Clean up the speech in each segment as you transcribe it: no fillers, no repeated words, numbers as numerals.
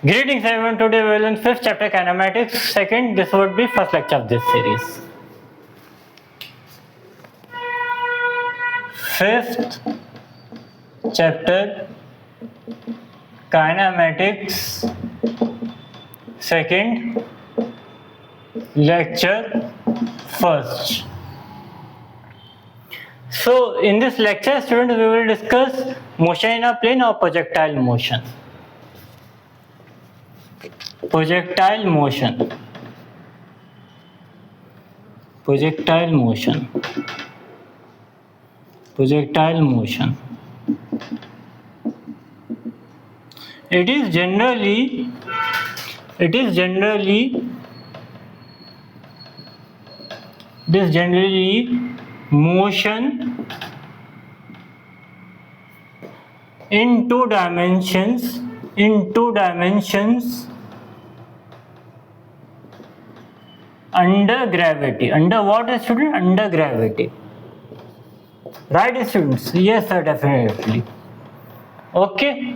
Greetings everyone, today we will learn 5th chapter Kinematics. Second, this would be first lecture of this series. 5th chapter Kinematics, second lecture first. So in this lecture, students, we will discuss motion in a plane or projectile motion. Projectile motion. Projectile motion. Projectile motion. It is generally motion in two dimensions under gravity. Under what, student? Under gravity. Right, students? Yes, sir, definitely. Okay.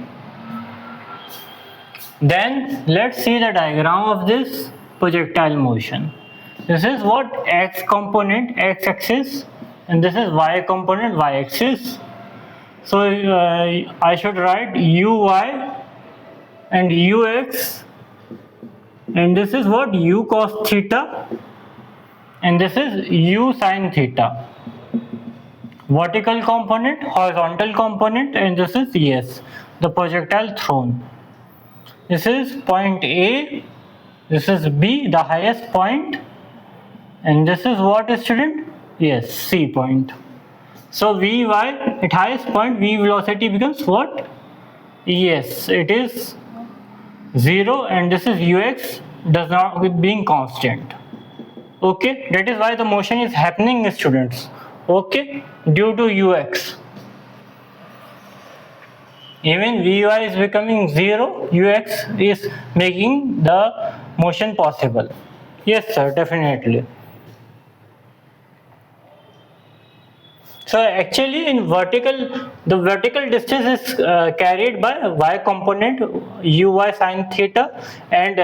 Then let's see the diagram of this projectile motion. This is what x component, x axis, and this is y component, y axis. So I should write uy and ux, and this is what u cos theta, and this is u sin theta. Vertical component, horizontal component, and this is yes, the projectile thrown. This is point A, this is B, the highest point, and this is what, student? Yes, C point. So Vy at highest point, V velocity becomes what? Yes, it is 0, and this is ux does not with being constant. Okay, that is why the motion is happening, students. Okay, due to ux. Even Vy is becoming 0, ux is making the motion possible. Yes, sir, definitely. So actually in the vertical distance is carried by y component uy sin theta, and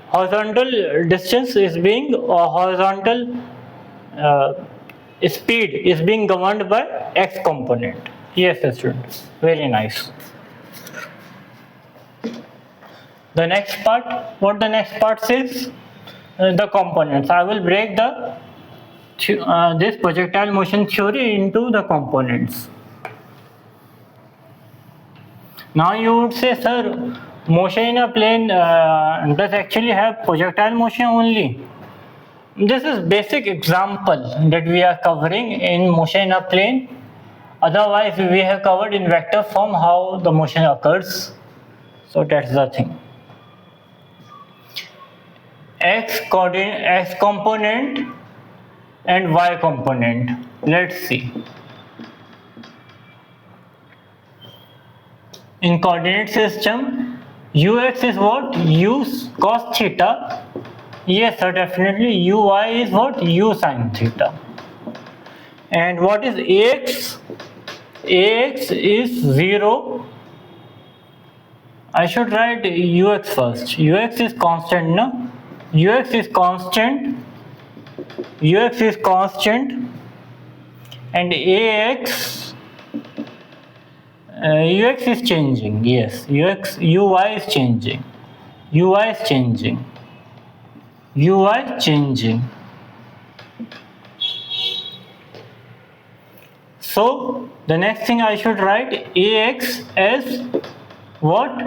horizontal distance is being horizontal speed is being governed by x component. Yes, students, very nice. The next part, what the next part says, the components. I will break the this projectile motion theory into the components. Now you would say, sir, motion in a plane does actually have projectile motion only. This is basic example that we are covering in motion in a plane. Otherwise, we have covered in vector form how the motion occurs. So that's the thing. X component and y component. Let's see. In coordinate system, ux is what? U cos theta. Yes, sir, definitely. Uy is what? U sin theta. And what is ax? Ax is 0. I should write ux first. Ux is constant, no? Ux is constant. Ux is constant, and ax ux is changing. Yes, uy is changing. Uy is changing. Uy changing. So the next thing I should write ax as what?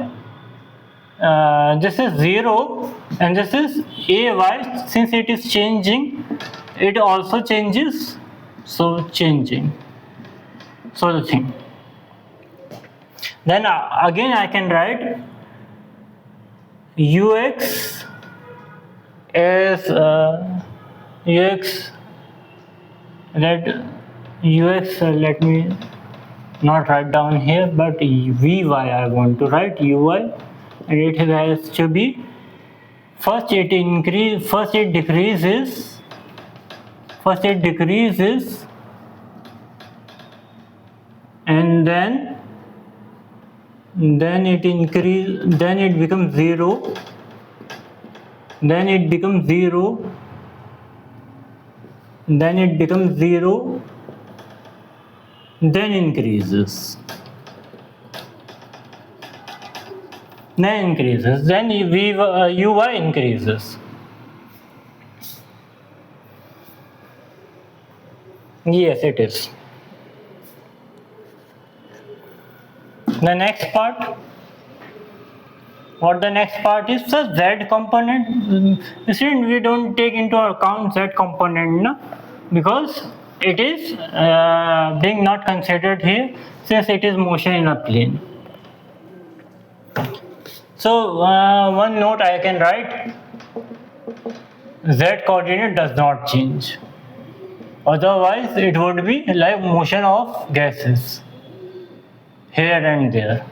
This is 0, and this is ay. Since it is changing, it also changes. So changing. So the thing. Then again I can write ux as ux. Let me not write down here, but vy I want to write uy, and it has to be first it decreases, and then then it increase, then it becomes 0, then it becomes 0, then it becomes 0, then increases, then increases, then uy increases. Yes, it is. The next part, what the next part is, the z component. Student, we don't take into account z component, no? Because it is being not considered here, since it is motion in a plane. So one note I can write, z coordinate does not change, otherwise it would be like motion of gases here and there.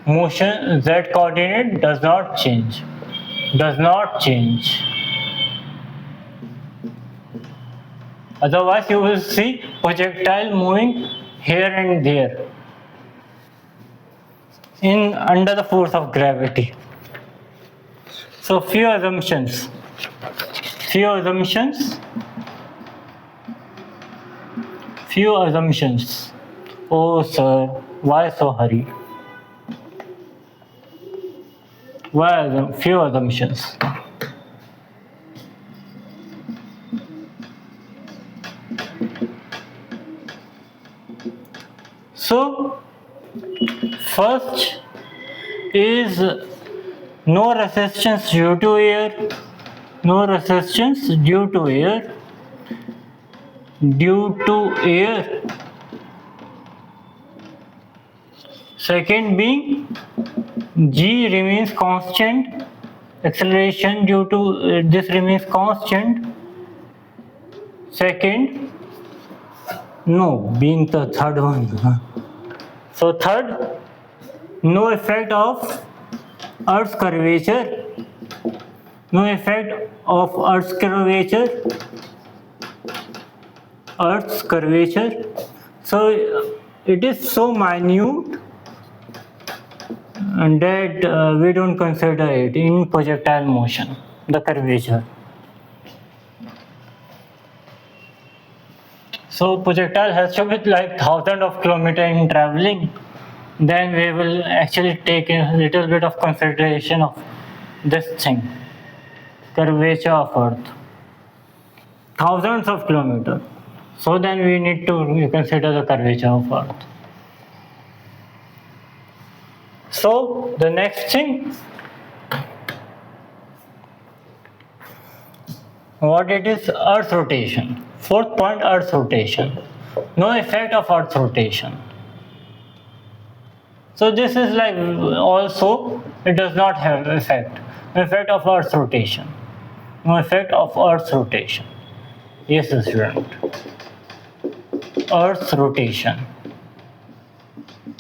Motion z coordinate does not change, does not change. Otherwise you will see projectile moving here and there in under the force of gravity. So few assumptions. Oh sir, why so hurry? Why few assumptions? So first is no resistance due to air, no resistance due to air, second being g remains constant, acceleration due to this remains constant. Second, no, being the third one. So third, no effect of Earth's curvature, no effect of Earth's curvature. So it is so minute and that we don't consider it in projectile motion, the curvature. So projectile has to be like thousands of kilometers in traveling, then we will actually take a little bit of consideration of this thing, curvature of Earth. Thousands of kilometers. So then we need to consider the curvature of Earth. So the next thing, what it is, Earth rotation. Fourth point, Earth rotation. No effect of Earth rotation. So this is like also it does not have effect. No effect of Earth's rotation. No effect of Earth's rotation. Yes, student. Earth's rotation.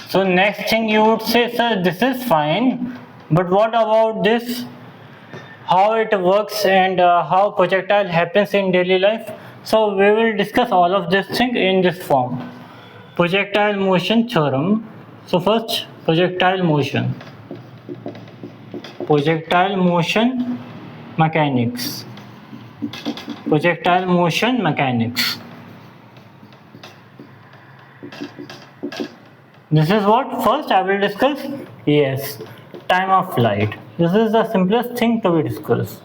So next thing you would say, sir, this is fine, but what about this? How it works and how projectile happens in daily life? So we will discuss all of this thing in this form. Projectile motion theorem. So first, projectile motion mechanics. Projectile motion mechanics. This is what first I will discuss. Yes, time of flight. This is the simplest thing to be discussed.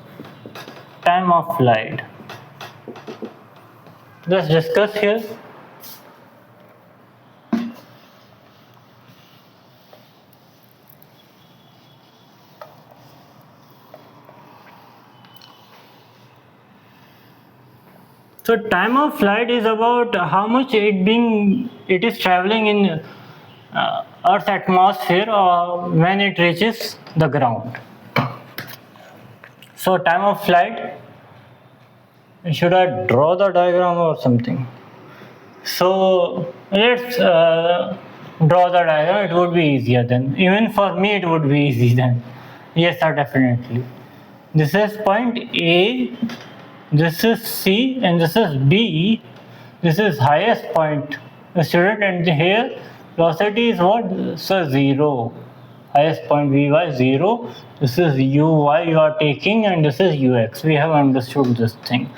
Time of flight. Let's discuss here. So time of flight is about how much it is traveling in Earth's atmosphere when it reaches the ground. So time of flight, should I draw the diagram or something? So let's draw the diagram, it would be easier then. Even for me it would be easy then. Yes sir, definitely. This is point A, this is C and this is B. This is highest point, student, and here Velocity is what? So 0. Highest point Vy 0. This is Uy you are taking, and this is Ux. We have understood this thing.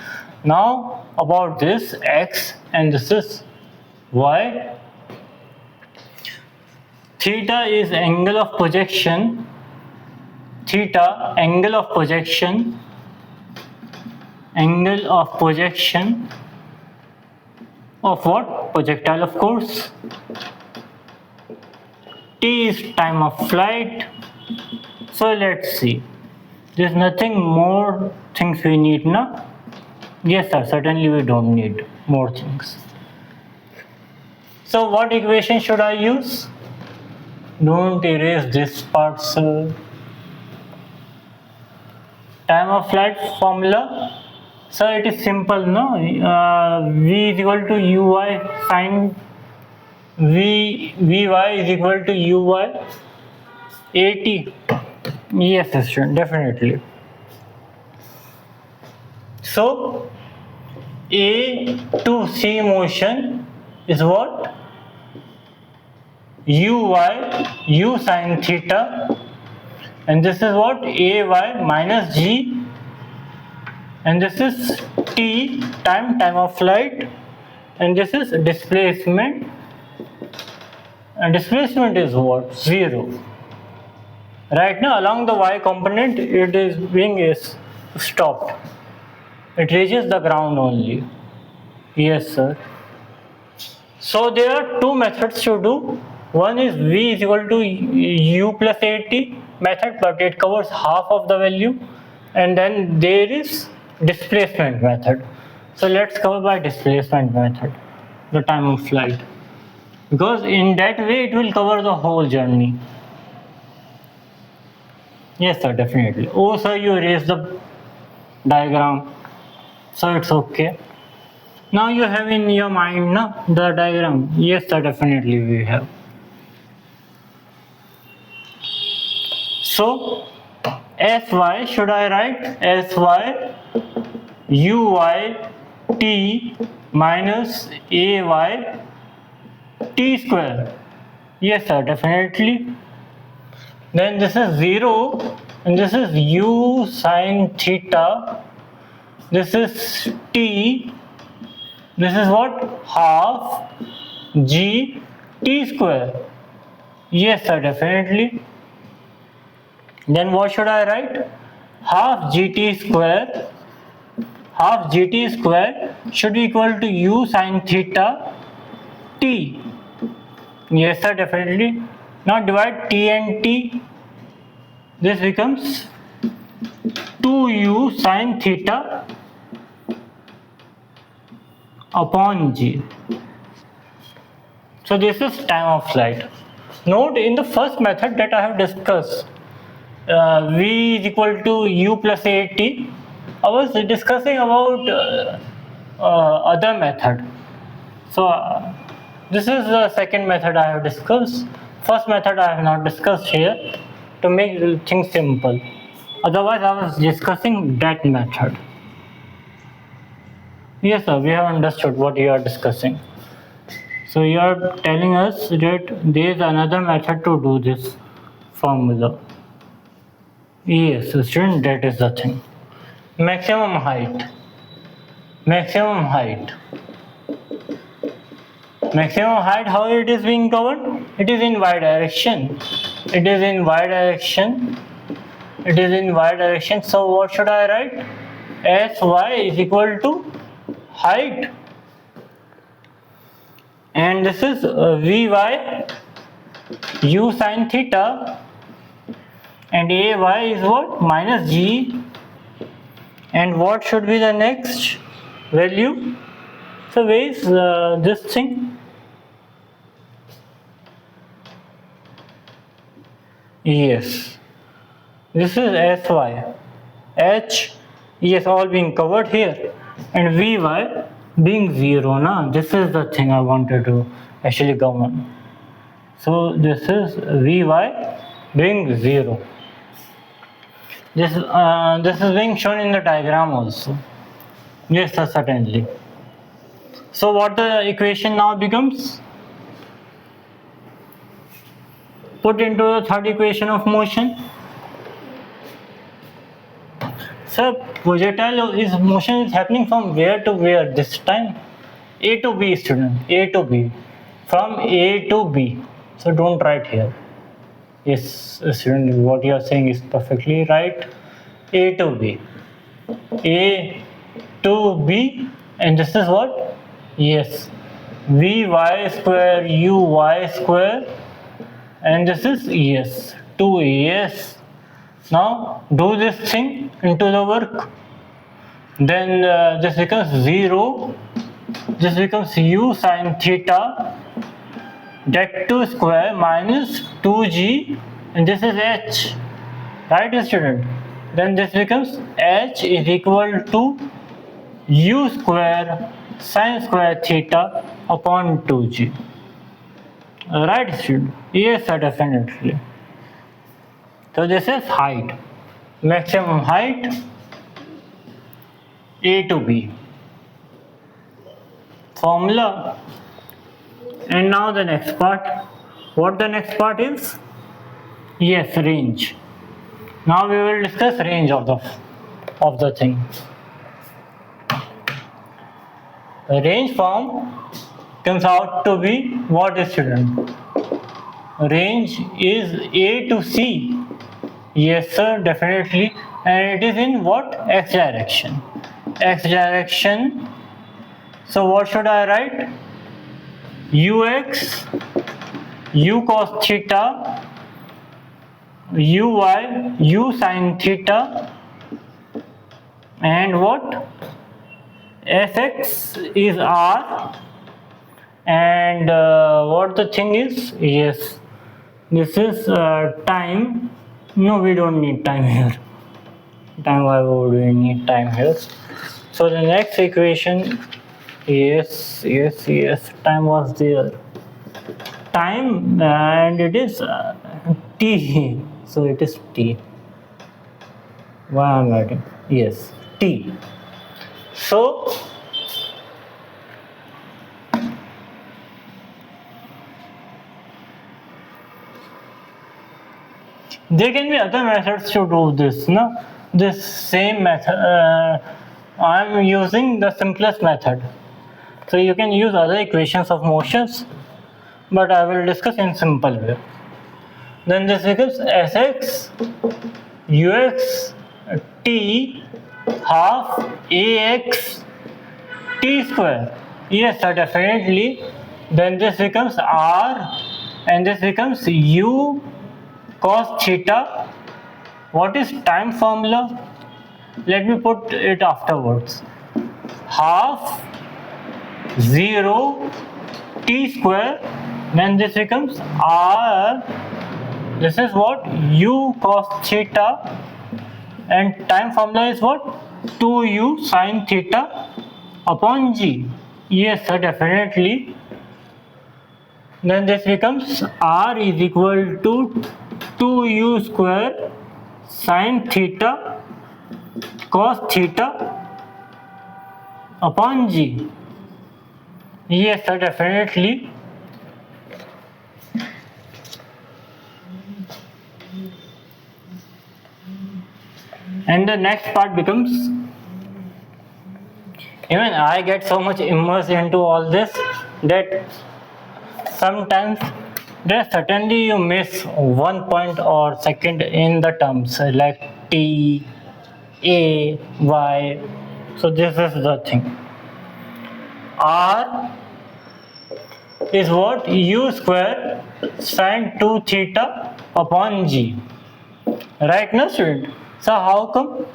Now about this X, and this is Y. Theta is angle of projection. Theta, angle of projection. Angle of projection of what? Projectile, of course. T is time of flight. So let's see. There's nothing more things we need now. Yes sir, certainly we don't need more things. So what equation should I use? Don't erase this part, sir. Time of flight formula. So it is simple, no? V is equal to Uy sine Vy is equal to Uy AT. Yes, student, definitely. So A to C motion is what? Uy U sine theta, and this is what? Ay minus G, and this is T, time of flight, and this is displacement, and displacement is what? 0. Right now along the Y component it is being stopped. It reaches the ground only. Yes sir. So there are two methods to do. One is V is equal to U plus AT method, but it covers half of the value, and then there is displacement method. So let's cover by displacement method, the time of flight, because in that way it will cover the whole journey. Yes sir, definitely. Oh sir, you erased the diagram, so it's okay. Now you have in your mind na, the diagram. Yes sir, definitely we have. So Sy, should I write Sy Uy T minus Ay T square? Yes sir, definitely. Then this is 0, and this is U sine theta. This is T. This is what? Half G T square. Yes sir, definitely. Then what should I write? Half gt square. Half gt square should be equal to U sine theta T. Yes sir, definitely. Now divide T and T. This becomes 2U sine theta upon G. So this is time of flight. Note in the first method that I have discussed, V is equal to U plus AT, I was discussing about other method. So this is the second method I have discussed. First method I have not discussed here to make things simple. Otherwise I was discussing that method. Yes sir, we have understood what you are discussing. So you are telling us that there is another method to do this formula. Yes, student, that is the thing. Maximum height. Maximum height. Maximum height, how it is being covered? It is in y direction. It is in y direction. It is in y direction. So what should I write? Sy is equal to height. And this is Vy U sine theta. And Ay is what? Minus G. And what should be the next value? So where is this thing? Yes. This is Sy. H, yes, all being covered here. And Vy being 0. Na? This is the thing I wanted to actually govern. So this is Vy being 0. This is being shown in the diagram also. Yes sir, certainly. So what the equation now becomes? put into the third equation of motion. So projectile is motion is happening from where to where this time? A to B, student. A to B. From A to B. So don't write here. Yes, student, what you are saying is perfectly right. A to B. A to B, and this is what? Yes. Vy square uy square, and this is yes 2a. Yes. Now do this thing into the work. Then this becomes 0. This becomes u sine theta, that 2 square minus 2g, and this is h. Right, student? Then this becomes h is equal to u square sine square theta upon 2g. Right, student? Yes, sir, definitely. So this is height, maximum height A to B. Formula. And now the next part. What the next part is? Yes, range. Now we will discuss range of the thing. The range form comes out to be what, student? Range is A to C. Yes, sir, definitely. And it is in what? X direction. X direction. So what should I write? Ux, u cos theta, uy, u sin theta, and what? Fx is r, and what the thing is? Yes, this is time. No, we don't need time here. Time, why would we need time here? So the next equation, yes, time was there. Time, and it is t. So it is t. Why am I writing? Yes, t. So there can be other methods to do this. No, this same method. I am using the simplest method. So you can use other equations of motions, but I will discuss in simple way. Then this becomes Sx ux t half ax t square. Yes, sir, definitely. Then this becomes r, and this becomes u cos theta. What is time formula? Let me put it afterwards. Half 0 t square, then this becomes r. This is what? U cos theta, and time formula is what? 2u sin theta upon g. Yes, sir, definitely. Then this becomes r is equal to 2u square sin theta cos theta upon g. Yes, sir, definitely. And the next part becomes, even I get so much immersed into all this that sometimes there certainly you miss one point or second in the terms like t, a, y. So this is the thing. R is what? U square sin 2 theta upon g. Right now, student? So how come?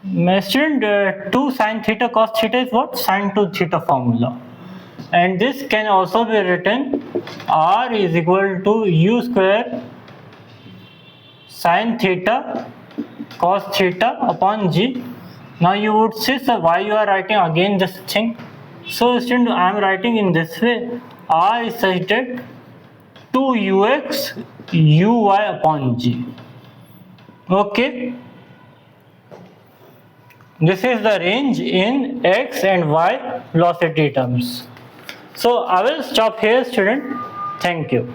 My student, 2 sin theta cos theta is what? Sin 2 theta formula. And this can also be written R is equal to U square sin theta cos theta upon g. Now you would say, sir, why you are writing again this thing? So student, I am writing in this way. R is such that 2ux uy upon g. Okay. This is the range in x and y velocity terms. So I will stop here, student. Thank you.